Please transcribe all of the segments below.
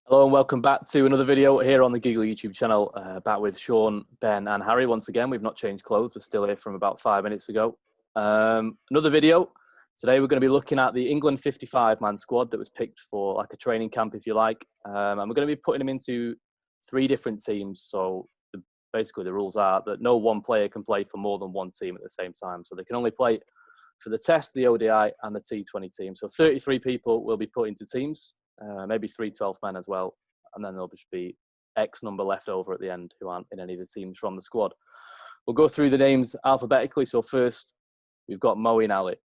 Hello and welcome back to another video here on the Googly YouTube channel. Back with Sean, Ben and Harry once again. We've not changed clothes. We're still here from about 5 minutes ago. Another video. Today we're going to be looking at the England 55-man squad that was picked for like a training camp, if you like. And we're going to be putting them into 3 different teams. So basically the rules are that no one player can play for more than one team at the same time. So they can only play for the Test, the ODI and the T20 team. So 33 people will be put into teams. Maybe 3 12 men as well. And then there'll just be X number left over at the end who aren't in any of the teams from the squad. We'll go through the names alphabetically. So first, we've got Moeen Ali.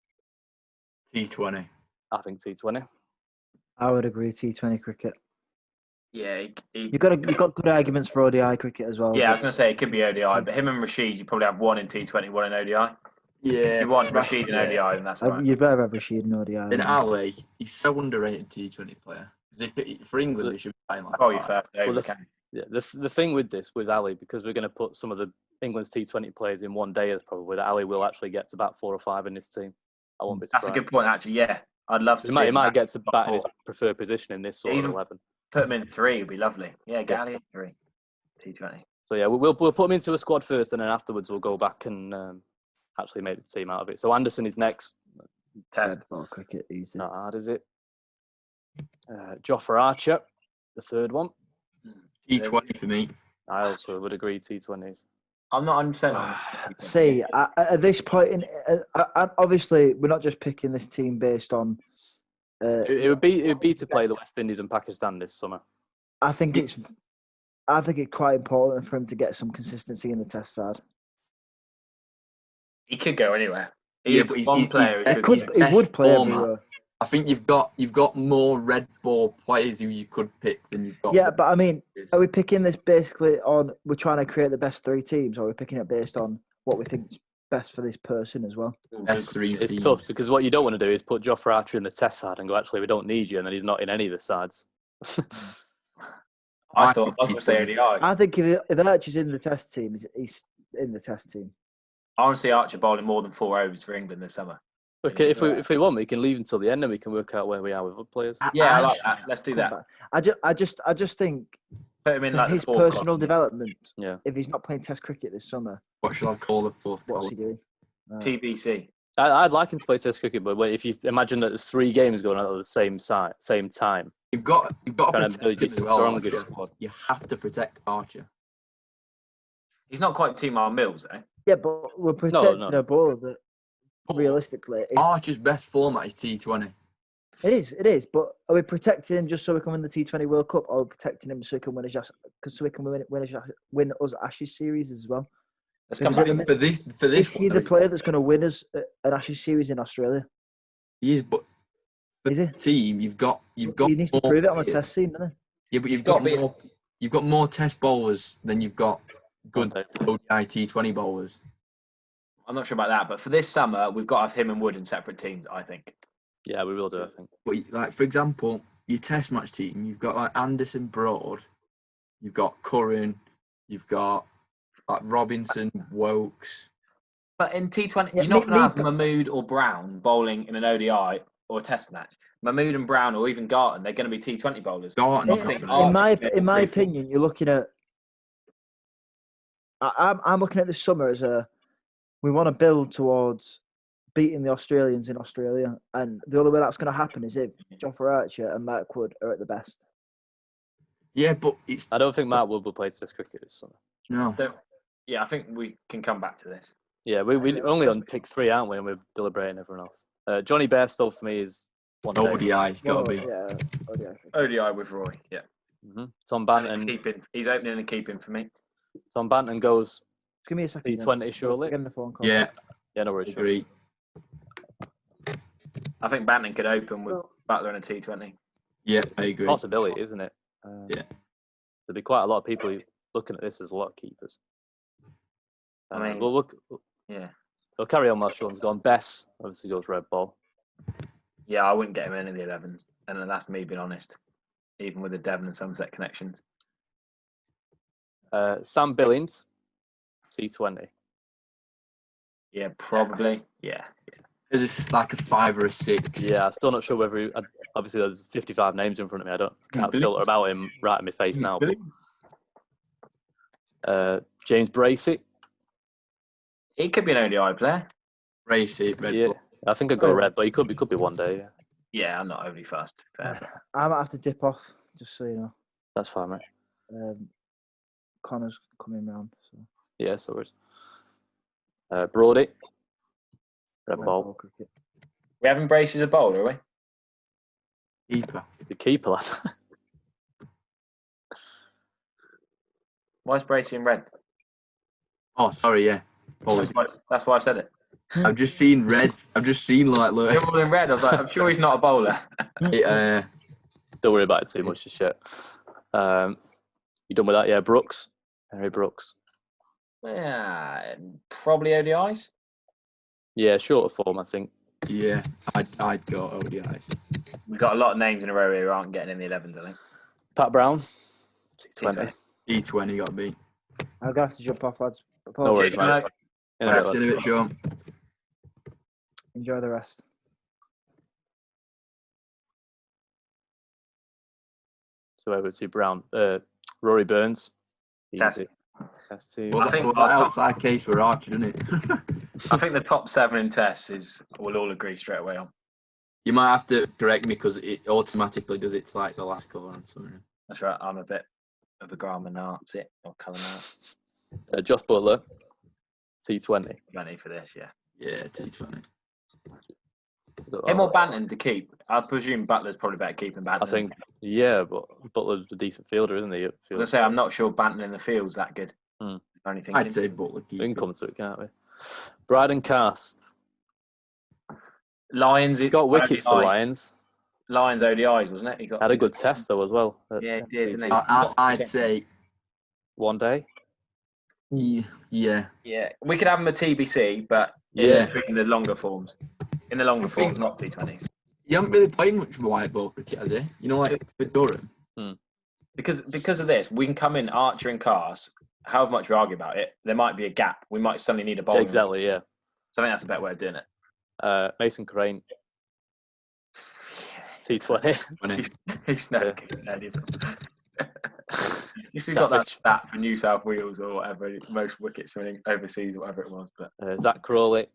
T20. I think T20. I would agree, T20 cricket. Yeah, You've got good arguments for ODI cricket as well. I was going to say it could be ODI, but him and Rashid, you probably have one in T20, one in ODI. Yeah. If you want Rashid in ODI, then that's all right. You'd rather have Rashid in ODI. And Ali, he's so underrated T20 player. For England, they should be playing like Oh, you first over. The thing with this, with Ali, because we're going to put some of the England's T20 players in one day, probably that Ali will actually get to bat 4 or 5 in this team. I won't be surprised. That's a good point, actually, yeah. I'd love to see He might get to bat in his preferred position in this sort of 11. Put him in 3 would be lovely. Yeah, get Ali in 3. T20. So yeah, we'll put him into a squad first, and then afterwards we'll go back and actually make the team out of it. So Anderson is next. Test. Ball cricket, easy. Not hard, is it? Jofra Archer, the third one. T20 for me. I also would agree T20s. I'm not 100% on See, at this point, obviously, we're not just picking this team based on. It would be to play the West Indies and Pakistan this summer. I think it's quite important for him to get some consistency in the Test side. He could go anywhere. He's one player. He would play everywhere. I think you've got more red ball players who you could pick than you've got. Yeah, but I mean, are we picking this basically on we're trying to create the best 3 teams, or are we picking it based on what we think is best for this person as well? Best 3 teams. It's tough because what you don't want to do is put Jofra Archer in the Test side and go, actually, we don't need you, and then he's not in any of the sides. I was going to say ODI. I think if Archer's in the Test team, he's in the Test team. I want to see Archer bowling more than 4 overs for England this summer. Okay, if we want, we can leave until the end and we can work out where we are with other players. Yeah, I like that. Let's do that. I just think Put him in like his the 4 personal development. Yeah. If he's not playing Test cricket this summer, What should I call the fourth what's goal? he doing? TBC. I'd like him to play Test cricket, but if you imagine that there's 3 games going on at the same time, You've got to protect him the as well, strongest Archer. squad. You have to protect Archer. He's not quite T-Mar Mills, eh? Yeah, but we're protecting a bowler that realistically Archer's best format is T20. it is. But are we protecting him just so we can win the T20 World Cup, or are we protecting him so he can win us Ashes series as well? Let's come Because back. For this Is he one, the player that's going to win us an Ashes series in Australia? he is, but Is he? team you've got He needs to more prove it on the players. Test scene, doesn't Yeah, but got to be- you've got more Test bowlers than you've got good Okay. ODI T20 bowlers. I'm not sure about that, but for this summer, we've got to have him and Wood in separate teams, I think. Yeah, we will do, I think. But like for example, your Test match team, you've got like Anderson, Broad, you've got Curran, you've got like Robinson, Wokes. But in T20, Yeah, you're not going to have me- Mahmood or Brown bowling in an ODI or a Test match. Mahmood and Brown, or even Garton, they're going to be T20 bowlers. Garton's I not think gonna he? In my opinion, you're looking at. I'm looking at this summer as we want to build towards beating the Australians in Australia, and the only way that's going to happen is if Jofra Archer and Mark Wood are at the best. Yeah, but it's I don't think Matt Wood will play Test cricket this summer. no. Yeah, I think we can come back to this. Yeah, we only on pick 3, aren't we? And we're deliberating everyone else. Johnny Bairstow for me is one day. ODI's got to be. Yeah, ODI. ODI with Roy, yeah. Tom And Banton. he's opening and keeping for me. Tom Banton goes. Give me a second. T20 surely? Getting the phone call. Yeah, Yeah, no worries. agree. I think Banton could open with Butler in a T20. Yeah, I agree. Possibility, isn't it? Yeah. There'll be quite a lot of people looking at this as a lot of keepers. I mean, we'll look. Yeah. We'll carry on while Sean's gone. Bess obviously goes red ball. Yeah, I wouldn't get him in any of the 11s. And that's me being honest. Even with the Devon and Somerset connections. Sam Billings, T20. Yeah, probably. Yeah. Is this like a 5 or a 6? Yeah, I'm still not sure whether obviously there's 55 names in front of me. I can't believe- filter about him right in my face now. But, James Bracey. He could be an ODI player. Race it, Red Yeah, Bull. I think I'd go red, but he could be one day. Yeah, Yeah, I'm not overly fast. Fair. I might have to dip off, just so you know. that's fine, mate. Connor's coming round. So. Yeah, so it's Brody. Red Red ball. ball cricket. We haven't Brace as a bowler, are we? Keeper. The keeper, lad. Why is Bracey in red? Oh, sorry, yeah. That's why I said it. I've just seen red. I've just seen They're look. all in red. I was like, I'm sure he's not a bowler. It, Don't worry about it too much, just yet. You done with that? Yeah, Brooks. Henry Brooks. Yeah, probably ODIs. Yeah, shorter form, I think. yeah, I'd go ODIs. We've got a lot of names in a row here who aren't getting in the 11s, I think. Pat Brown. T20. T20 got beat. I'm gonna have to jump off, lads. No worries, Cheers, mate. mate. In a Right, bit, see you in a lad. bit, Sean. Enjoy the rest. So over to Brown. Rory Burns. Test. Easy. Test team. Well, I think that helps our case for Archer, doesn't it? I think the top 7 in tests we'll all agree straight away on. You might have to correct me because it automatically does it to like the last colour and something. That's right. I'm a bit of a grammar Nazi or colour Nazi. Josh Butler. T20. Money for this, yeah. Yeah, T20. Him or Banton to keep? I presume Butler's probably better keeping Banton. I think, yeah, but Butler's a decent fielder, isn't he? I was going to say, I'm not sure Banton in the field's that good. Hmm. Only thinking. I'd say Butler We can keeper. come to it, can't we? Bryden Cast. Lions. He got wickets for Lions. Lions ODIs, wasn't it? He got Had a good test, though, as well. Yeah, he did, didn't he? I'd say, One day. yeah. Yeah, we could have him a TBC, but Yeah. in the longer forms. In the longer forms, not T20s. He hasn't really played much white ball cricket, has he? You know, like with Durham. Because of this, we can come in Archer and Cast. However much we argue about it, there might be a gap. We might suddenly need a bowling. Exactly, yeah. So I think that's a better way of doing it. Mason Crane. T20. He's no Yeah. good. He's got that stat for New South Wales or whatever, most wickets winning overseas or whatever it was. But Zach Crawley.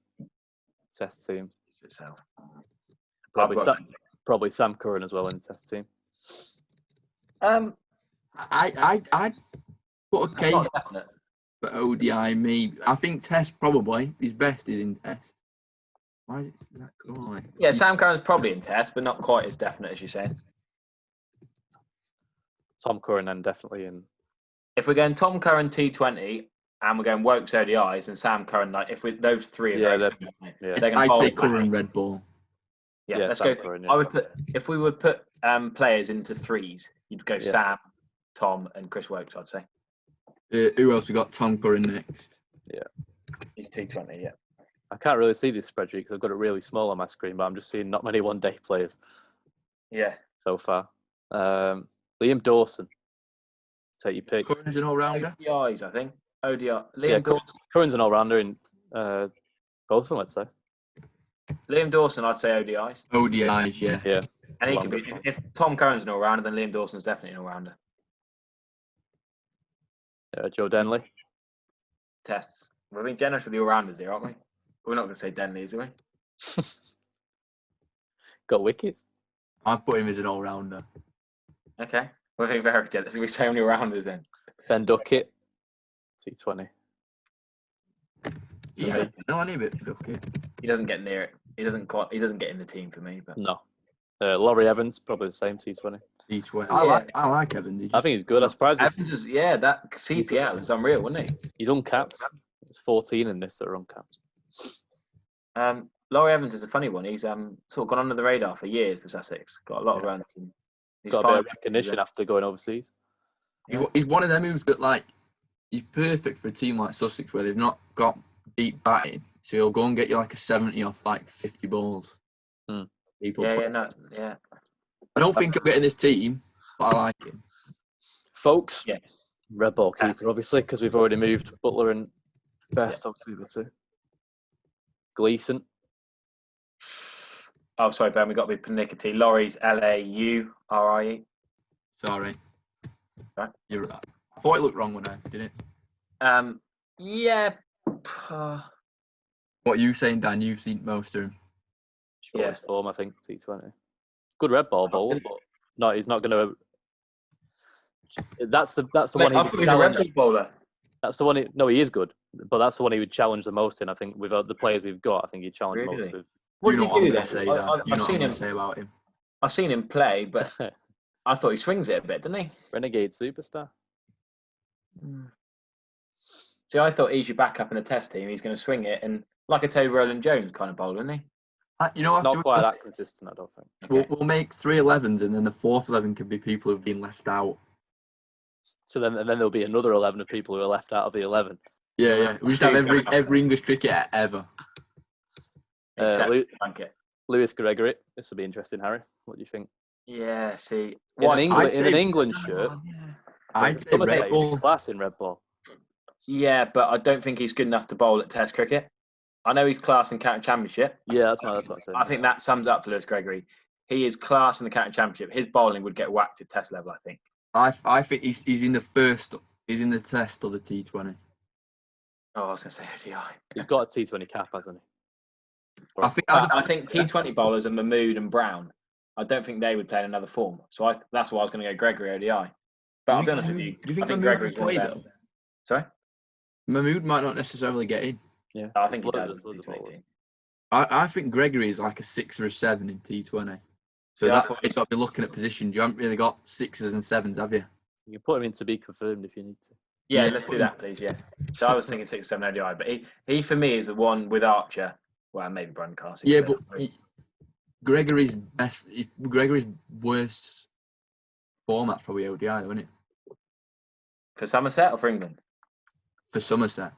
Test team. itself. Probably Sam Curran as well in the test team. I'd put a case Not definite. for ODI, maybe. I think Test probably. His best is in Test. Why is it Zach Crawley? Yeah, Sam Curran's probably in test, but not quite as definite as you say. Tom Curran then definitely in. If we're going Tom Curran T20 and we're going Wokes ODIs and Sam Curran, like if we those three are Yeah, very they're- similar, yeah. they're gonna I'd bowl say it back. Curran Red Ball. Yeah, Yeah, let's Sam go. Curran, yeah. I would put if we would put players into threes, you'd go Yeah. Sam, Tom, and Chris Wokes. I'd say Who else we got? Tom Curran next. he's T20. Yeah, I can't really see this spreadsheet because I've got it really small on my screen, but I'm just seeing not many one-day players yeah. so far. Liam Dawson. Take your pick. Curran's an all-rounder. ODIs, I think. ODI. Yeah, Liam Dawson. Curran's an all-rounder in both of them, let's say. Liam Dawson, I'd say ODIs. ODIs, yeah. Yeah. And he could be. If Tom Curran's an all-rounder, then Liam Dawson's definitely an all-rounder. Joe Denley. Tests. We're being generous with the all-rounders here, aren't we? We're not going to say Denley, are we? Got wickets. I'd put him as an all-rounder. Okay. We're being very generous. We say only all-rounders then. Ben Duckett. T20. Yeah, no, I need it. Okay. He doesn't get near it. He doesn't get in the team for me. But No. Laurie Evans, probably the same T20. T20. Yeah. I like Evans. I think he's good. I'm surprised Evans is, that CPL is unreal, wasn't he? he's uncapped. There's 14 in this that are uncapped. Laurie Evans is a funny one. He's sort of gone under the radar for years for Sussex. Got a lot of runs. And he's Got a bit of fine. recognition after going overseas. He's one of them who's got like, he's perfect for a team like Sussex where they've not got deep batting. So he'll go and get you like a 70 off like 50 balls. People Yeah, play. yeah. I don't think he'll get in this team, but I like him. Folks, Yeah. red ball keeper, obviously, because we've already moved Butler and Best, obviously, the two. Gleeson. Oh, sorry, Ben. We got to be pernickety. Laurie's Laurie. Sorry. Right. You're right. I thought it looked wrong when I did it. Yeah. What are you saying, Dan? You've seen most of him. Sure, his form, I think, T20. Good red ball bowler, but no, he's not going to. That's the one he I would thought he was a red challenge. ball bowler. That's the one. No, he is good, but that's the one he would challenge the most in. I think with the players we've got, I think he'd challenge Really? most with. What does You know he do what I'm then? going to say, Dan. You know what I'm going to say about him. I've seen him play, but I thought he swings it a bit, doesn't he? Renegade superstar. See, I thought he's your backup in a test team. He's going to swing it, and like a Toby Roland Jones kind of bowler, isn't he? You know, Not quite that consistent, I don't think. Okay. We'll make 3 11s, and then the 4th 11 can be people who've been left out. So then there'll be another 11 of people who are left out of the 11. Yeah. We should have every English cricketer ever. Lewis Gregory. This will be interesting, Harry. What do you think? Yeah. See, In an England shirt. I'd say red ball. Class in red ball. Yeah, but I don't think he's good enough to bowl at Test cricket. I know he's class in county championship. Yeah, that's what I'm saying. I think that sums up for Lewis Gregory. He is class in the county championship. His bowling would get whacked at Test level, I think. I think he's in the first. He's in the Test or the T20. Oh, I was going to say ODI. He's got a T20 cap, hasn't he? I think T20 bowlers are Mahmood and Brown. I don't think they would play in another form. So that's why I was going to go Gregory ODI. But I'll be honest with you. Do you think Mahmood Gregory's would play though? Sorry? Mahmood might not necessarily get in. Yeah, I think he does. T20. I think Gregory is like a 6 or a 7 in T20. So that's why you've got to be looking at positions. You haven't really got 6s and 7s, have you? You can put him in to be confirmed if you need to. Yeah, let's do that, please. Yeah. So I was thinking 6 or 7 ODI, but he for me is the one with Archer. Well, maybe Brandon Carson. Yeah, but Gregory's worst format's probably ODI, isn't it? For Somerset or for England? For Somerset.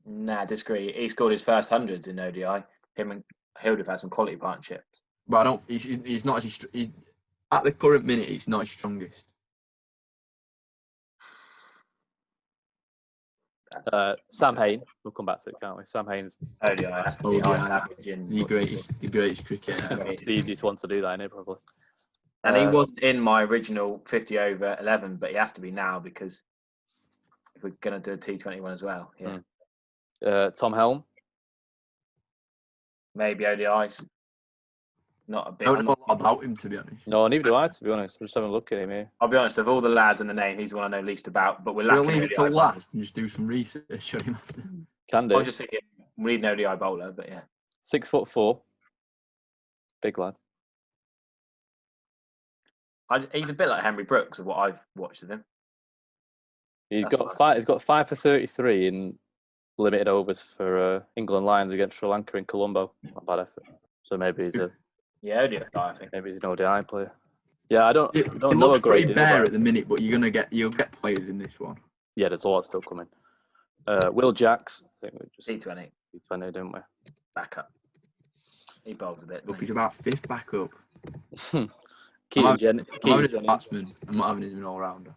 Nah, disagree. He scored his first hundreds in ODI. Him and Hilde have had some quality partnerships. But I don't. He's not as at the current minute. He's not his strongest. Sam Hain. We'll come back to it, can't we? Sam Hain's ODI has to be high average. The greatest cricketer. It's the easiest one to do that, isn't it? Probably. And he wasn't in my original 50 over 11, but he has to be now because if we're going to do a T20 one as well. Yeah. Tom Helm. Maybe ODIs. Not a bit. I don't know a lot about him, to be honest. No, neither do I, to be honest. We're just having a look at him here. I'll be honest, of all the lads in the name, he's the one I know least about, but we're lacking. We'll leave it till last and just do some research on him after. Can do. I was just thinking, we need an ODI bowler, but yeah. 6'4". Big lad. He's a bit like Henry Brooks of what I've watched of him. He's got 5 for 33 in limited overs for England Lions against Sri Lanka in Colombo. Not a bad effort. So maybe he's a ODI guy, I think. Maybe he's an ODI player. Yeah, I don't know. It looks pretty bare at the minute, but you'll get players in this one. Yeah, there's a lot still coming. Will Jacks, I think we just T20, didn't we? Back up. He bowls a bit. He's about 5th back up. Keaton Jennings. Batsman. I'm not having him an all-rounder.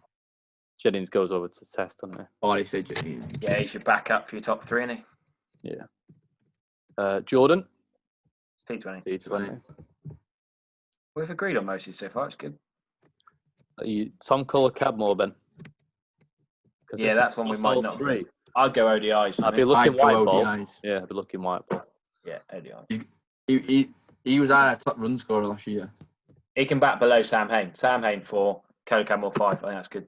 Jennings goes over to Test, doesn't he? Oh, they say Jennings. Yeah, he should back up for your top 3, isn't he? Yeah. Jordan. T20. We've agreed on most of these so far. It's good. Tom Cole or Cadmore, Ben? Yeah, that's one we might not. I'd go ODIs. I'd be looking white ball. Yeah, I'd be looking white ball. Yeah, ODIs. He was our top run scorer last year. He can bat below Sam Hain. Sam Hain 4, Cody Cadmore 5. I think that's good.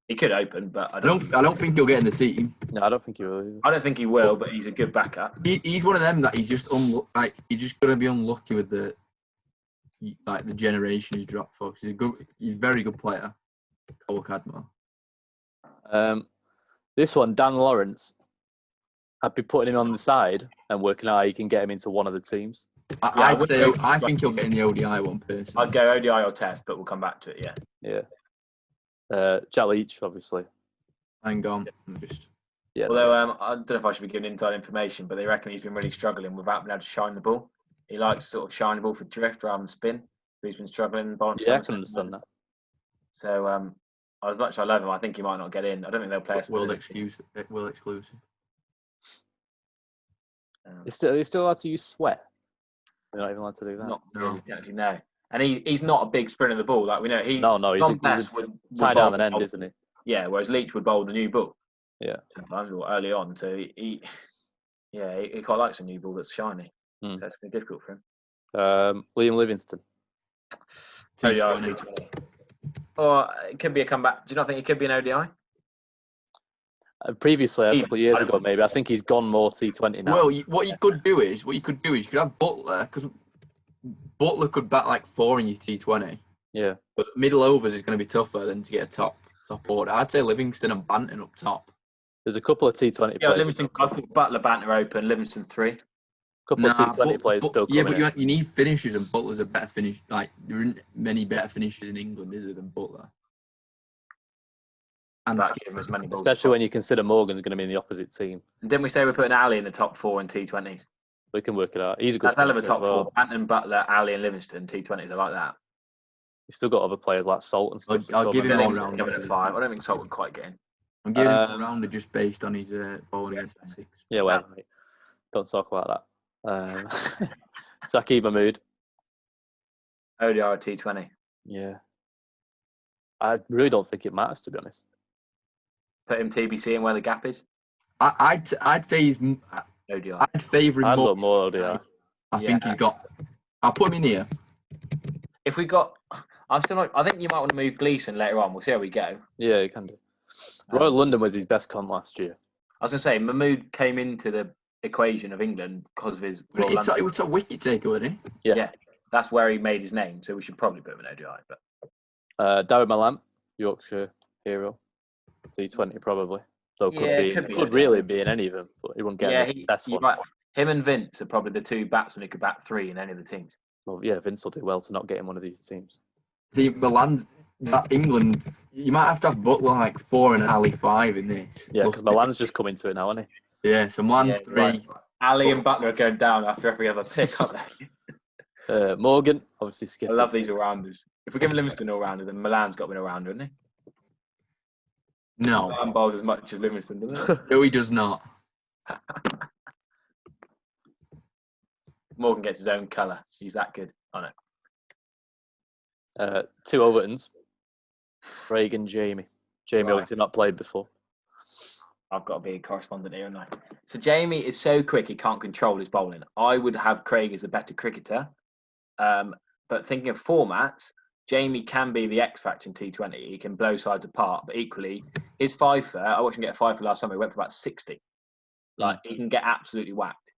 He could open, but I don't think he'll get in the team. No, I don't think he will either. I don't think he will, but he's a good backup. He's one of them that he's just he's just gonna be unlucky with the generation he's dropped for. He's a very good player. Cole Cadmore. This one, Dan Lawrence. I'd be putting him on the side and working out how you can get him into one of the teams. I think he'll get in the ODI one person. I'd go ODI or Test, but we'll come back to it. Yeah. Jack Leach, obviously. Hang on. Yeah. Although I don't know if I should be giving inside information, but they reckon he's been really struggling without being able to shine the ball. He likes to sort of shine the ball for drift rather than spin. He's been struggling. Yeah, I can understand that. So as much as I love him, I think he might not get in. I don't think they'll play us. World exclusive. Are they still allowed to use sweat? You're not even allowed to do that. Not No. really, actually, no. And he's not a big sprinter of the ball. Like we know, No, he's Tom a Best would tie bowl down an the end, ball. isn't he? Yeah, whereas Leach would bowl the new ball. Yeah. Sometimes or early on, so he quite likes a new ball that's shiny. Hmm. So it's been difficult for him. Liam Livingston. ODI T20. T20. Or it could be a comeback. Do you not think it could be an ODI? Previously, a couple of years I don't ago, maybe. I think he's gone more T20 now. Well, what you could do is you could have Butler, because Butler could bat like 4 in your T20. Yeah. But middle overs is going to be tougher than to get a top order. I'd say Livingston and Banton up top. There's a couple of T20 Yeah, players. Livingston. I thought Butler, Banter open. Livingston 3. A couple of T20 players still coming but in. you need finishers, and Butler's a better finish. Like, there aren't many better finishers in England, is there, than Butler? And That's giving us many balls. Especially when you consider Morgan's going to be in the opposite team. And didn't we say we're putting Ali in the top 4 in T20s? We can work it out. He's a good That's hell of a finisher as top well. 4. Banton, Butler, Ali, and Livingston T20s. I like that. You've still got other players like Salt and stuff. I'll give him Billings all round. giving it 5. I don't think Salt would quite get in. I'm giving him a rounder just based on his bowling against Essex. Yeah, well, mate. Don't talk like that. Saki Mahmood. ODI or T20. Yeah. I really don't think it matters, to be honest. Put him TBC and where the gap is. I'd say he's. ODI. I'd favour him I'd more. look more ODI. I think he's got. I'll put him in here. If we got, I'm still not. I think you might want to move Gleeson later on. We'll see how we go. Yeah, you can do. Royal London was his best con last year. I was going to say, Mahmood came into the equation of England because of his Royal It's London. a wicket taker, wasn't he? Yeah. Yeah, that's where he made his name. So we should probably put him in ODI. But Darren Malam, Yorkshire hero. T20 probably. Though could be really be in any of them, but he wouldn't get the best you're one. right. Him and Vince are probably the 2 batsmen who could bat 3 in any of the teams. Well, yeah, Vince will do well to not get in one of these teams. See, that England, you might have to have Butler like 4 and Ali 5 in this. Yeah, because Milan's just come into it now, isn't he? Yeah, so Milan's 3. Right. Ali and Butler are going down after every other pick, aren't they? Morgan, obviously skip. I love these all-rounders. If we give Livingston an all-rounder, then Milan's got to be an all-rounder, hasn't he? No. Milan bowls as much as Livingston, doesn't he? No, he does not. Morgan gets his own colour. He's that good on it. 2 Overtons. Craig and Jamie. Jamie Right. obviously not played before. I've got to be a correspondent here, haven't I? So Jamie is so quick he can't control his bowling. I would have Craig as the better cricketer. But thinking of formats, Jamie can be the X factor in T20. He can blow sides apart, but equally, his fifer, I watched him get a fifer last summer, he went for about 60. Like, he can get absolutely whacked.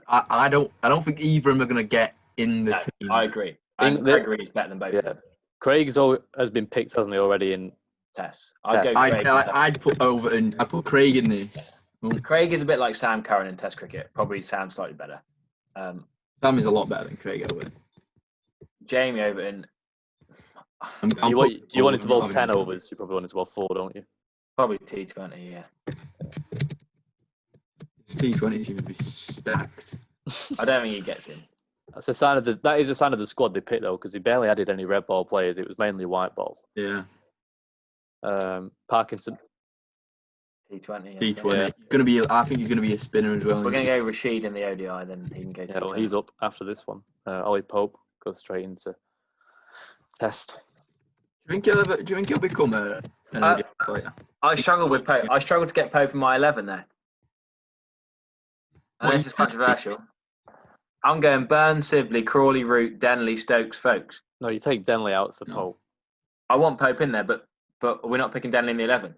I don't think either of them are going to get in the team. I agree. And Gregory is better than both of them. Craig's has been picked, hasn't he, already in Tests. I'd put Overton. I put Craig in this. Craig is a bit like Sam Curran in Test cricket. Probably Sam slightly better. Sam is a lot better than Craig Overton. Jamie Overton. Do you want it to bowl 10 overs? You probably want it to bowl 4, don't you? Probably T20, yeah. T20 seems to be stacked. I don't think he gets in. That is a sign of the squad they picked, though, because he barely added any red ball players. It was mainly white balls. Yeah. Parkinson. T20. T20. Yeah. I think he's going to be a spinner as well. We're going to go Rashid in the ODI, then he can go. Yeah, well, he's up after this one. Ollie Pope goes straight into Test. Do you think he'll become an ODI player? I struggle with Pope. I struggle to get Pope in my 11 there. And this is controversial. I'm going Burns, Sibley, Crawley, Root, Denley, Stokes, Folkes. No, you take Denley out for Pope. I want Pope in there, but we're not picking Denley in the 11.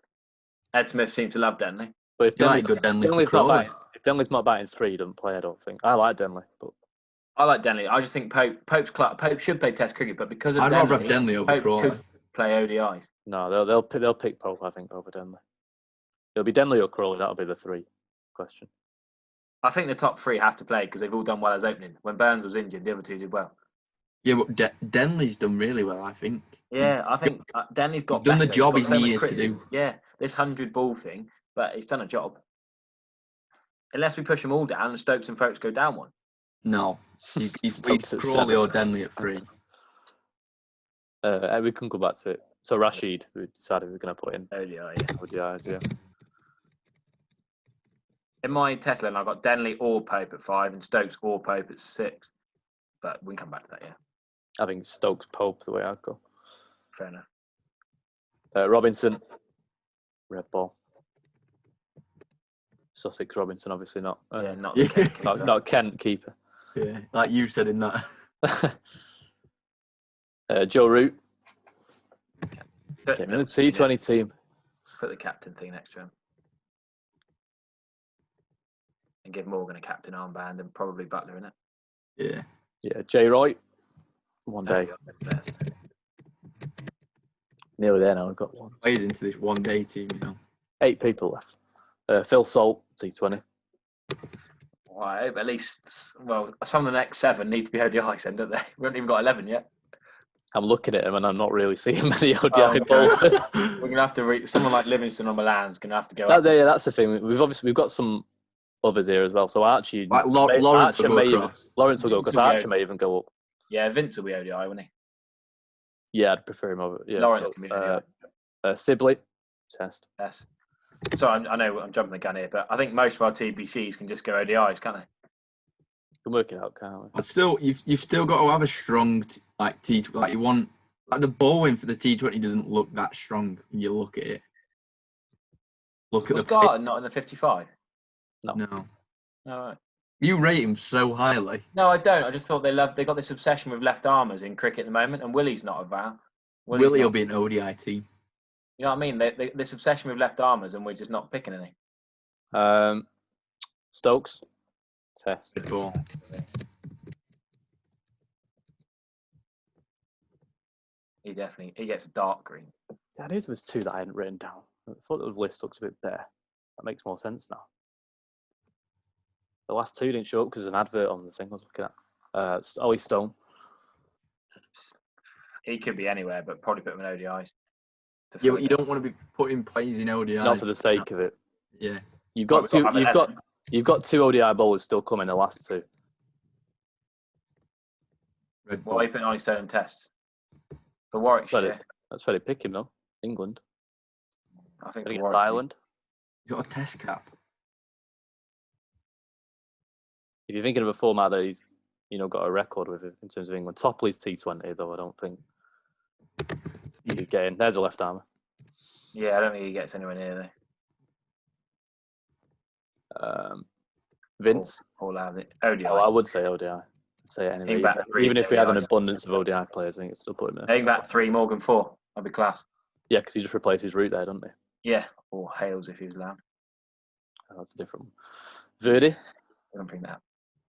Ed Smith seems to love Denley. But if Denley's not batting 3, he doesn't play, I don't think. I like Denley. But I like Denley. I just think Pope should play Test cricket, but because of I'd rather have Denley over Pope Crawley. could play ODIs. No, they'll pick Pope, I think, over Denley. It'll be Denley or Crawley. That'll be the 3 question. I think the top 3 have to play because they've all done well as opening. When Burns was injured, the other 2 did well. Yeah, but Denley's done really well, I think. Yeah, I think Denley's got done the better. job He's got he so needed much to do. Yeah, this 100-ball thing, but he's done a job. Unless we push them all down and Stokes and Folkes go down 1. No. He's Stokes at Crawley 7. or Denley at 3. We can go back to it. So Rashid, we decided we were going to put in ODIs, yeah. In my Tesla, I've got Denley or Pope at 5 and Stokes or Pope at 6. but we can come back to that. Yeah, I think Stokes Pope the way I'd go. fair enough. Robinson, red ball. Sussex Robinson, obviously not. Not the Kent keeper. Not Kent keeper. Yeah, like you said in that. Joe Root. Put Came in the T20 team. Put the captain thing next to him. And give Morgan a captain armband and probably Butler in it. Yeah. Yeah, Jay Roy. One day. Nearly there now. We've got one. Plays into this one day team, you know. 8 people left. Phil Salt, T20. Well, I hope at least, some of the next 7 need to be ODIs then, don't they? We haven't even got 11 yet. I'm looking at him and I'm not really seeing many ODI bowlers. We're going to have to someone like Livingston or Milan's going to have to go. That's the thing. We've got some others here as well. So Archie, like Lawrence will go across. Lawrence will go because Archie may even go up. Yeah, Vince will be ODI, won't he? Yeah, I'd prefer him over. Yeah, Lawrence can be ODI. Sibley, Test. So I know I'm jumping the gun here, but I think most of our TBCs can just go ODIs, can't they? Can work it out, can't we? But still, you've still got to have a strong you want the bowling for the T20 doesn't look that strong when you look at it. Look at not in the 55. No. All right. You rate him so highly. No, I don't. I just thought they got this obsession with left armers in cricket at the moment, and Willie's not about. Willie will be an ODI team. You know what I mean? This obsession with left armers, and we're just not picking any. Stokes, Test. Good ball. He gets a dark green. Yeah, I knew there was 2 that I hadn't written down. I thought the list looks a bit better. That makes more sense now. The last 2 didn't show up because there's an advert on the thing I was looking at. Ollie Stone. He could be anywhere, but probably put him in ODIs. Yeah, but you don't want to be putting players in ODIs. Not for the sake of it. Yeah. You've got 2 ODI bowlers still coming, the last 2. Why are you putting Ollie Stone in Tests? For Warwickshire. That's where they pick him though. England. I think it's Ireland. He's got a test cap. If you're thinking of a format that he's got a record with in terms of England, Topley's T20 though, I don't think you get in. There's a left armer. Yeah, I don't think he gets anywhere near there. Vince. All out of it. ODI. Oh, I would say ODI. Say it anyway. Even if we had an abundance of ODI players, I think it's still put him there. I think that 3, Morgan 4. That'd be class. Yeah, because he just replaced his route there, doesn't he? Yeah, or Hales if he was allowed. Oh, that's a different one. Verdi. I don't bring that.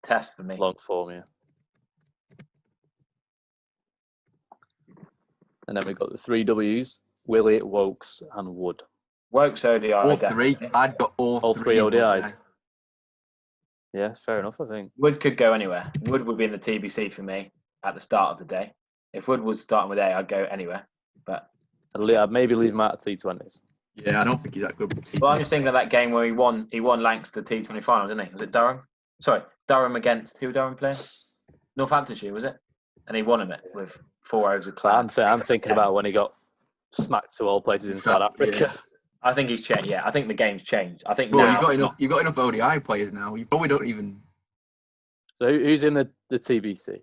Test for me. Long form, yeah. And then we've got the 3 Ws: Willie, Wokes, and Wood. Wokes ODI. All 3. I'd got all 3 ODIs. Yeah, fair enough, I think. Wood could go anywhere. Wood would be in the TBC for me at the start of the day. If Wood was starting with A, I'd go anywhere. But I'd maybe leave him out of T20s. Yeah, I don't think he's that good. Well, I'm just thinking of that game where he won Lancaster T20 final, didn't he? Was it Durham? Sorry, Durham against who? Durham playing? Northamptonshire, was it? And he won him with 4 overs of class. I'm thinking about when he got smacked to all places in South Africa. Yeah. I think he's changed. Yeah, I think the game's changed. I think now you've got enough ODI players now. You probably don't even. So who's in the TBC?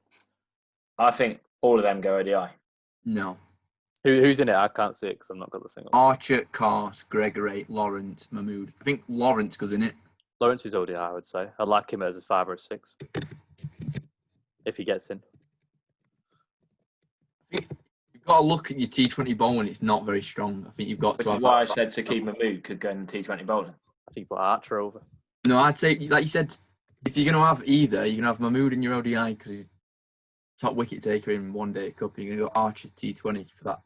I think all of them go ODI. No. Who's in it? I can't see it because I've not got the thing on. Archer, Cars, Gregory, Lawrence, Mahmood. I think Lawrence goes in it. Lawrence is ODI, I would say. I'd like him as a 5 or a 6 if he gets in. I think you've got to look at your T20 bowling. It's not very strong. I think you've got to have. Why I said Sakib Mahmood could go in the T20 bowling. I think you put Archer over. No, I'd say, like you said, if you're going to have either, you're going to have Mahmood in your ODI because he's top wicket taker in one day cup. You're going to go Archer T20 for that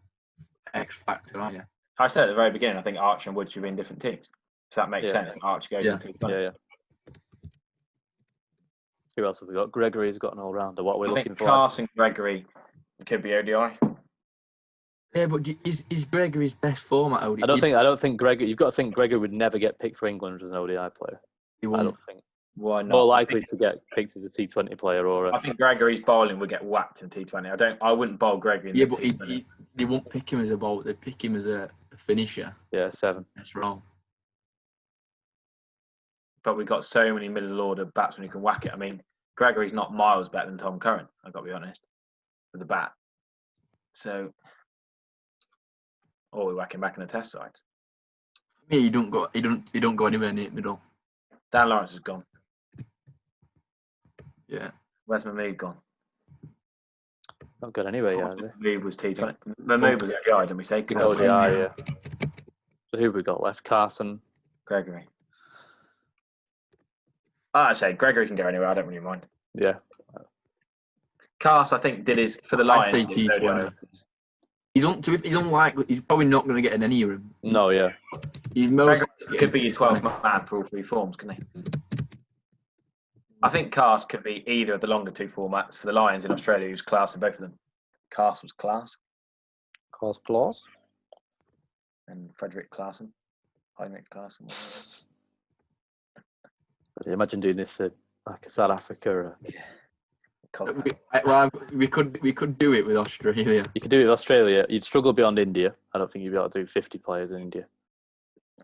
X factor, aren't you? I said at the very beginning, I think Archer and Wood should be in different teams. Does that make sense? Archer goes into T20. Yeah. Who else have we got? Gregory's got an all-rounder. What are we looking for? Carson Gregory could be ODI. Yeah, but is Gregory's best form at ODI? I don't think Gregory. You've got to think Gregory would never get picked for England as an ODI player. He won't. I don't think. Why not? More likely to get picked as a T20 player or. I think Gregory's bowling would get whacked in T20. I wouldn't bowl Gregory in the T20. They won't pick him as a bowler. They pick him as a finisher. Yeah, 7. That's wrong. But we've got so many middle order batsmen who can whack it. I mean, Gregory's not miles better than Tom Curran. I've got to be honest with the bat. So, we're whacking back in the Test side. Yeah, you don't go anywhere near the middle. Dan Lawrence is gone. Yeah. Where's Mahmood gone? Not good anyway, yeah. Mahmood was T20. Mahmood was ODI, didn't we say? Good ODI, yeah. So who have we got left? Carson. Gregory. I say Gregory can go anywhere. I don't really mind. Yeah. Cast, I think, did his for the I'd Lions. say T20. He's unlikely. He's probably not going to get in any of them. No, yeah. He's most could be your 12th man for all three forms, can he? I think Cast could be either of the longer two formats for the Lions in Australia. He was class in both of them. Cast was class. Cast plus. And Frederick Klaassen. Heinrich Klaassen. Imagine doing this for like South Africa. We could do it with Australia. You could do it with Australia. You'd struggle beyond India. I don't think you'd be able to do 50 players in India.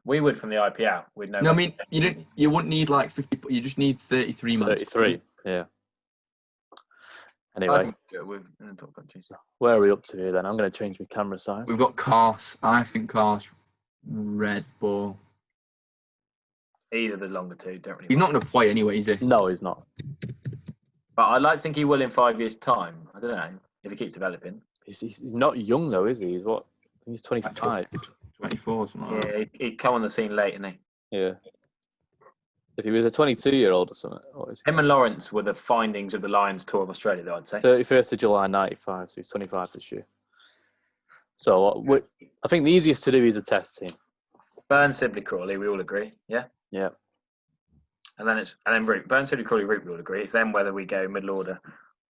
We would from the IPL. We'd know. No, I mean you wouldn't need like 50. You just need 33 man. 33. Yeah. Anyway, where are we up to here then? I'm going to change my camera size. We've got Cars. I think Cars red ball. Either the longer two, don't really. He's not going to play anyway, is he? No, he's not. But I'd like to think he will in 5 years' time. I don't know if he keeps developing. He's not young though, is he? He's what? I think he's 25. 24 or something like that. Yeah, he'd come on the scene late, isn't he? Yeah. If he was a 22-year-old or something. What is he? Him and Lawrence were the findings of the Lions tour of Australia, though, I'd say. 31st of July 95, so he's 25 this year. So I think the easiest to do is a test team. Burn, Sibley, Crawley, we all agree, yeah? Yeah. And then Root. Burn, Sibley, Crawley, Root, we all agree. It's then whether we go middle order,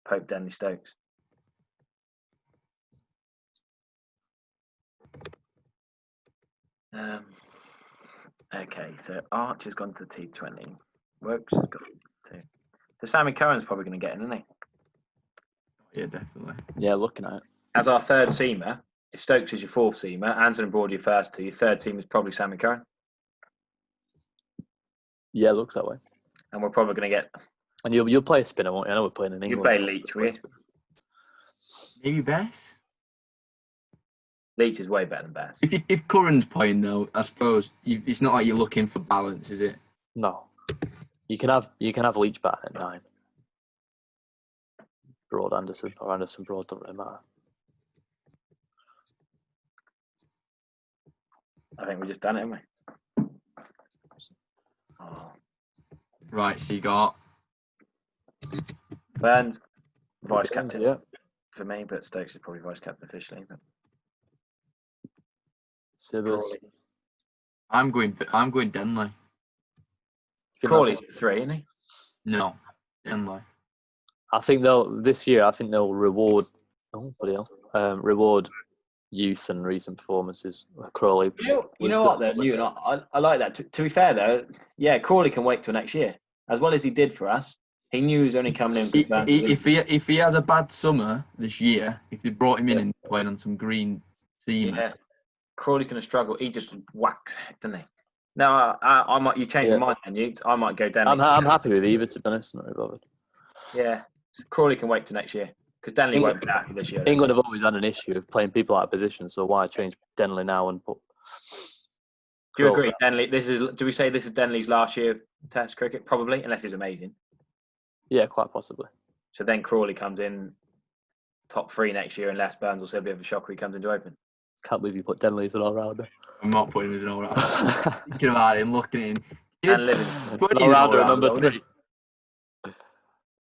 Pope, Denley, Stokes. Okay, so Arch has gone to T20. Wokes has gone to... So Sammy Curran's probably going to get in, isn't he? Yeah, definitely. Yeah, looking at it. As our third seamer, if Stokes is your fourth seamer, Anson and Broad your first two, your third team is probably Sammy Curran. Yeah, it looks that way. And we're probably going to get... And you'll play a spinner, won't you? I know we're playing in England. You'll play Leach, will you? Maybe Bess? Leach is way better than Bess. If Curran's playing, though, I suppose it's not like you're looking for balance, is it? No. You can have Leach back at 9. Broad Anderson or Anderson Broad, doesn't really matter. I think we just done it, haven't we? Oh. Right, so you got Burns, vice captain, yeah, for me, but Stokes is probably vice captain officially. But Sibbers. I'm going Denley. Crawley's 3, isn't he? No, Denley. I think they'll reward. Oh, bloody hell! Reward youth and recent performances. Crawley. You know what though, Newton, I like that. To be fair though, yeah, Crawley can wait till next year, as well as he did for us. He knew he was only coming in. If he has a bad summer this year, if they brought him in and played on some green seam, yeah, Crawley's going to struggle. He just whacks, doesn't he? No, I might. You change your mind, then you. I might go down. I'm happy with either, to be honest. Not really bothered. Yeah, so Crawley can wait till next year because Denley won't be happy this year. England have always had an issue of playing people out of position, so why change Denley now and put? Do you agree, Denley? Do we say this is Denley's last year of Test cricket? Probably, unless he's amazing. Yeah, quite possibly. So then Crawley comes in top 3 next year, unless Burns will say a bit of a shocker. He comes into open. Can't believe you put Denley as an all-rounder. I'm not putting him as an all-rounder. Thinking about him, looking at him. And Livingston. All-rounder at number 3.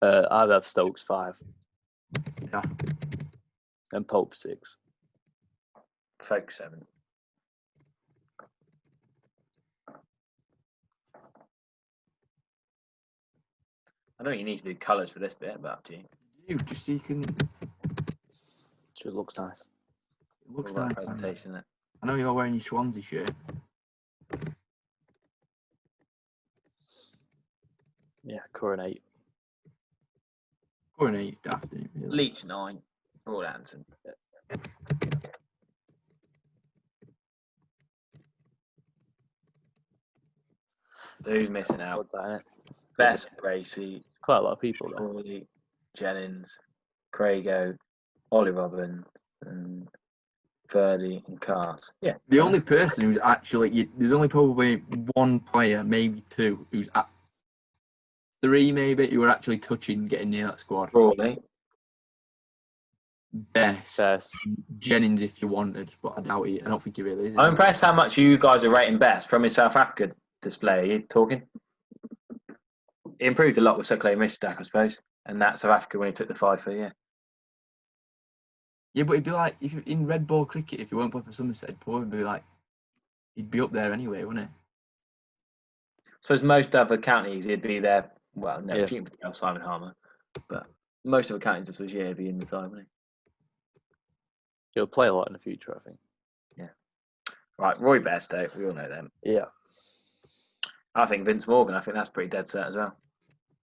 I'd have Stokes 5. Yeah. And Pope 6. Folk 7. I don't think you need to do colours for this bit, but up to you. Just so you can. Sure, it looks nice. It looks All right, nice. presentation, isn't it? I know you're wearing your Swansea shirt. Yeah, Curran 8. Curran 8's daft, isn't it? Really? Leach 9. Broad Anderson. So who's missing out? That, Best, Bracey, Quite a lot of people there. Crawley, Jennings, Craigo, Ollie Robbins, and Verdi and Cart. Yeah. The only person who's actually there's only probably one player, maybe two, who's at three, maybe who are actually touching getting near that squad. Crawley. Best. Jennings, if you wanted, but I doubt it. I don't think he really is. I'm impressed how much you guys are rating Best from his South Africa display. Are you talking? He improved a lot with Suckley Mishtak, I suppose, and that South Africa when he took the 5 for a year. Yeah, but it'd be like if in red ball cricket, if you weren't playing for Somerset, it'd probably be like he'd be up there anyway, wouldn't it? I suppose most other counties he'd be there. Well, no, Yeah. you can tell Simon Harmer, but most of the counties this was he'd be in the time, wouldn't He'll play a lot in the future, I think. he? Yeah. Right, Roy Bairstow, we all know them. Yeah. I think Vince Morgan. I think that's pretty dead set as well.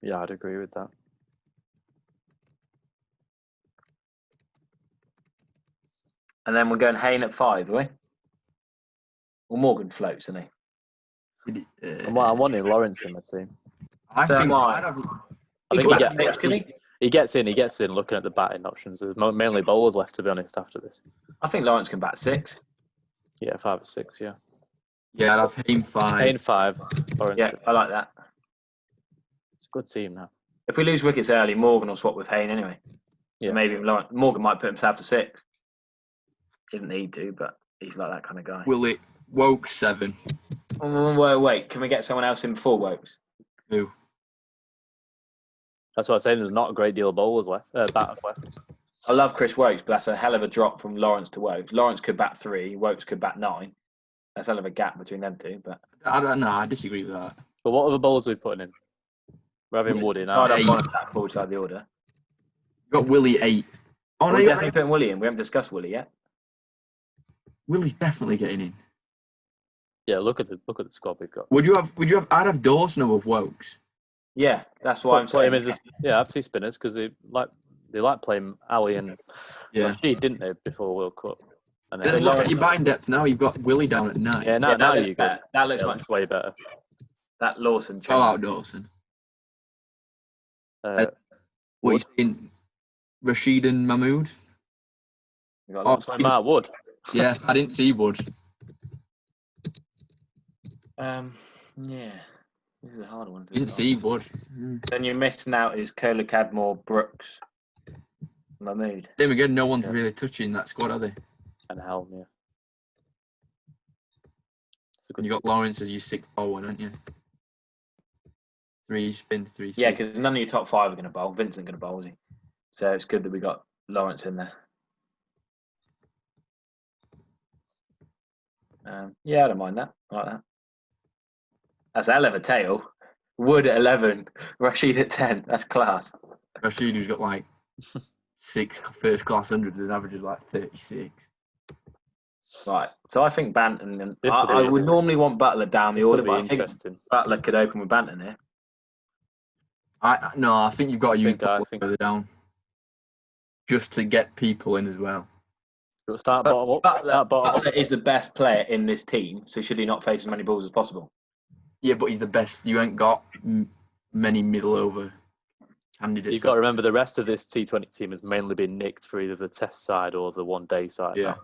Yeah, I'd agree with that. And then we're going Hayne at 5, are we? Well, Morgan floats, isn't he? I'm wanting Lawrence in the team. I So think am I. I'd have, I He think can bat 6, can he? he gets in looking at the batting options. There's mainly bowlers left, to be honest, after this. I think Lawrence can bat 6. Yeah, 5 or 6, yeah. I'd have Hayne 5. Hayne 5, Lawrence Yeah, 6. I like that. It's a good team now. If we lose wickets early, Morgan will swap with Hayne anyway. Yeah. So maybe Morgan might put himself to 6. He didn't need to, but he's like that kind of guy. Will it Woke 7? Wait, can we get someone else in before Wokes? Who? That's what I'm saying. There's not a great deal of bowlers left, batters left. I love Chris Wokes, but that's a hell of a drop from Lawrence to Wokes. Lawrence could bat 3, Wokes could bat 9. That's a hell of a gap between them two. But I don't know. I disagree with that. But what other bowlers are we putting in? We're having Wood in. Side aren't we? up on that forward side of the order. You got Willie 8. Oh no, We're definitely putting Willie in. We haven't discussed Willie yet. Willie's definitely getting in. Yeah, look at the squad we've got. Would you have? I'd have Dawson above Wokes. Yeah, that's why I'm Play saying. him as I have 2 spinners because they like playing Ali and Rashid, didn't they, before World Cup? And Then look at your batting depth now. You've got Willie down at 9. Yeah, now that you're looks good. better. That looks Yeah, much way better. That Lawson change. Go out Dawson. What you saying? Rashid and Mahmood? We got Lawson. Mark Wood. Yeah, I didn't see Wood. Yeah, this is a hard one. Didn't see Wood. Then you're missing out is Kohler, Cadmore, Brooks, Mahmood. Then again, no one's really touching that squad, are they? And Helm, yeah. It's a good And you got Lawrence as your 6th forward, haven't you? 3 spin, 3 Yeah, six. because none of your top 5 are going to bowl. Vince isn't going to bowl, is he? So it's good that we got Lawrence in there. Yeah, I don't mind that. I like that. That's a hell of a tail. Wood at 11, Rashid at 10. That's class. Rashid, who's got like 6 first-class hundreds and averages like 36. Right. So I think Banton. And This I will be- would normally want Butler down the This will order, be but I think interesting. Butler could open with Banton here. I think you've got to use I Butler think- further down just to get people in as well. We'll start bottom up. Start bottom up. Butler is the best player in this team, so should he not face as many balls as possible? Yeah, but he's the best. You ain't got many middle over candidates. You've got to remember the rest of this T20 team has mainly been nicked for either the test side or the one-day side. Yeah. not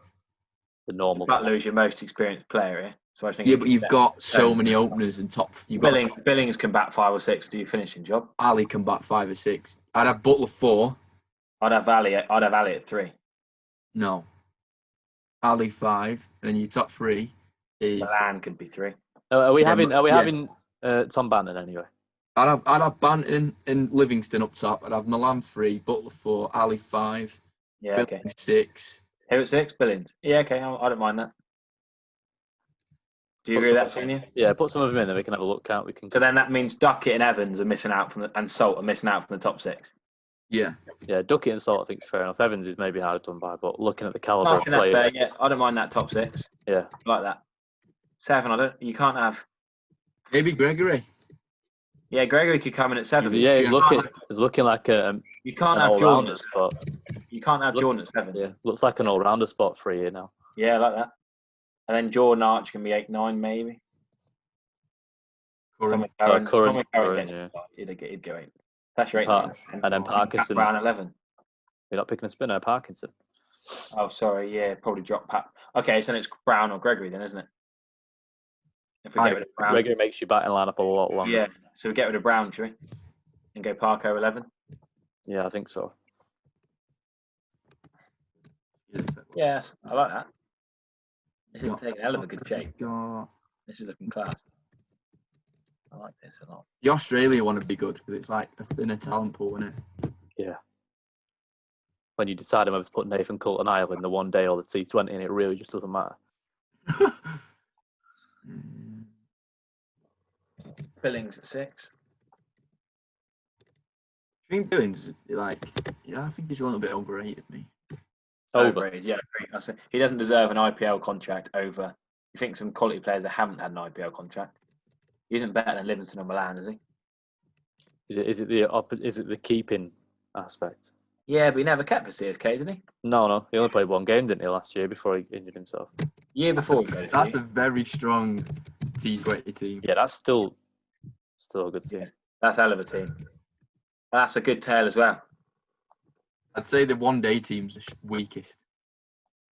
the normal. Butler team. is your most experienced player here, so I think. Yeah, he but can you've set- got so many openers and top. You've got Billings can bat 5 or 6. Do your finishing job? Ali can bat 5 or 6. I'd have Butler 4. I'd have Ali at 3. No. Ali 5, and your top 3 is. Milan could be 3. Are we Yeah, having yeah. Tom Bannon anyway? I'd have Banton and Livingston up top. I'd have Milan 3, Butler 4, Ali 5, Yeah, okay. Billings 6. Who at 6? Billings. Yeah, okay. I don't mind that. Do you Put agree with that, some- Junior? Yeah, put some of them in, then we can have a look. Count. We can. So then that means Duckett and Evans are missing out and Salt are missing out from the top 6. Yeah. Yeah, Duckett and Salt, I think, is fair enough. Evans is maybe hard done by, but looking at the No, calibre I of think that's players, fair. Yeah, I don't mind that top 6. yeah, I like that. 7, you can't have. Maybe Gregory. Yeah, Gregory could come in at 7. he's looking like You can't an have Jordan. all-rounder spot. You can't have Jordan at 7. Yeah, looks like an all-rounder spot for a year now. Yeah, I like that. And then Jordan Arch can be 8, 9 maybe. Curran. Tommy Curran Curran, gets yeah. inside. He'd go 8. That's your 8. And then Parkinson. Brown 11. You're not picking a spinner, Parkinson. Oh, sorry. Yeah, probably drop Pat. Okay, so then it's Brown or Gregory then, isn't it? If we get rid of Brown. Gregory makes your batting lineup a lot longer. Yeah, so we get rid of Brown, shall we? And go Parko 11? Yeah, I think so. Yes, I like that. This is taking a hell of a good shape. This is looking class. I like this a lot. The Australia one would be good because it's like a thinner talent pool, isn't it? Yeah. When you decide whether to put Nathan Coulter Isle in the one day or the T20, and it really just doesn't matter. Billings at 6. I think Billings, I think he's a little bit overrated, me. Overrated, yeah. I agree. He doesn't deserve an IPL contract over. You think some quality players that haven't had an IPL contract? He isn't better than Livingston or Milan, is he? Is it the keeping aspect? Yeah, but he never kept for CSK, did he? No. He only played one game, didn't he, last year before he injured himself? Year before. That's a very strong T20 team. Yeah, that's still a good team. Yeah, that's a hell of a team. That's a good tail as well. I'd say the one-day team's the weakest.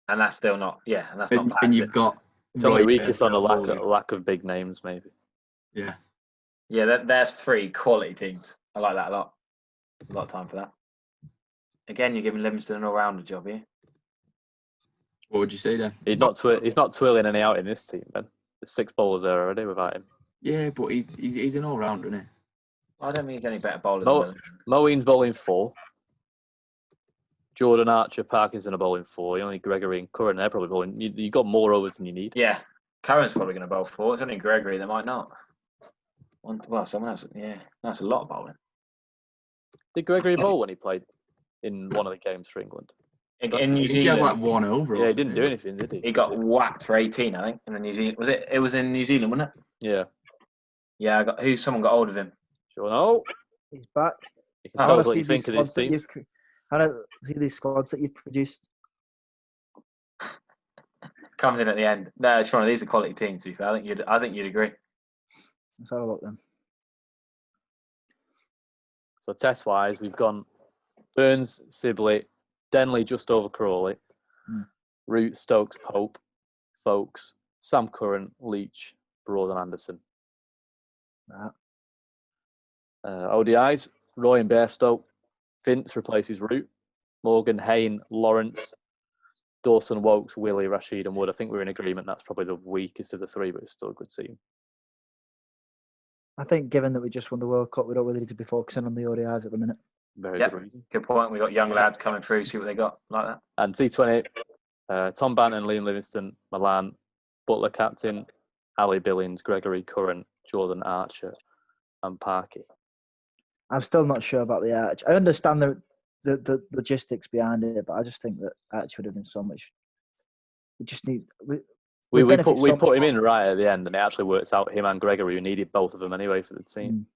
And that's still not. Yeah, and that's not bad. And you've got. It's only weakest on a lack of big names, maybe. Yeah. Yeah, there's 3 quality teams. I like that a lot. A lot of time for that. Again, you're giving Livingston an all-rounder job here. What would you say then? He's not twirling any out in this team, Ben. There's 6 bowlers there already without him. Yeah, but he's an all-rounder, isn't he? I don't think he's any better bowler than Moeen's bowling 4. Jordan, Archer, Parkinson are bowling 4. Only Gregory and Curran, they're probably bowling. You got more overs than you need. Yeah, Curran's probably going to bowl 4. It's only Gregory that might not. Someone else. Yeah, that's a lot of bowling. Did Gregory bowl when he played in one of the games for England? In New He had Zealand, like 1 over. Yeah, he didn't do anything, did he? he got whacked for 18, I think. In the New Zealand, it was in New Zealand, wasn't it? Yeah. Yeah, someone got hold of him. Sure. No. He's back. You can tell us what you think of his teams. I don't see these squads that you've produced. Comes in at the end. No, Sean, these are quality teams. To be fair, I think you'd agree. Let's have a look then. So test-wise, we've gone Burns, Sibley, Denley just over Crawley, Root, Stokes, Pope, Folkes, Sam Curran, Leach, Broad and Anderson. ODIs, Roy and Bairstow, Vince replaces Root, Morgan, Hayne, Lawrence, Dawson, Wokes, Willie, Rashid and Wood. I think we're in agreement that's probably the weakest of the 3, but it's still a good team. I think given that we just won the World Cup, we don't really need to be focusing on the ODIs at the minute. Very good reason. Good point. We've got young lads coming through, see what they got like that. And T20, Tom Banton, Liam Livingston, Milan, Butler captain, Ali Billings, Gregory Curran, Jordan Archer and Parky. I'm still not sure about the Arch. I understand the logistics behind it, but I just think that Arch would have been so much. We just need. We put him in right at the end, and it actually works out. Him and Gregory, who needed both of them anyway for the team.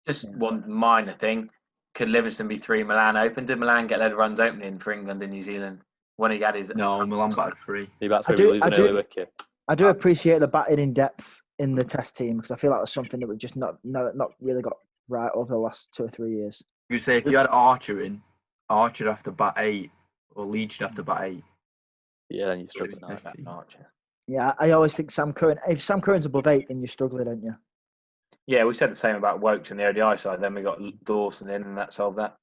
Just one minor thing: could Livingston be 3 Milan open? Did Milan get a load of runs opening for England and New Zealand when he had his? No, Milan batted 3. He batted 3, losing early wicket. I do appreciate the batting in depth in the Test team because I feel like that's something that we've just not really got right over the last 2 or 3 years. You say if you had Archer in, Archer would have to bat 8, or Leach would have to bat 8. Yeah, and you're struggling now. Archer. Yeah, I always think Sam Curran. If Sam Curran's above 8, then you're struggling, don't you? Yeah, we said the same about Wokes and the ODI side. Then we got Dawson in, and that solved that.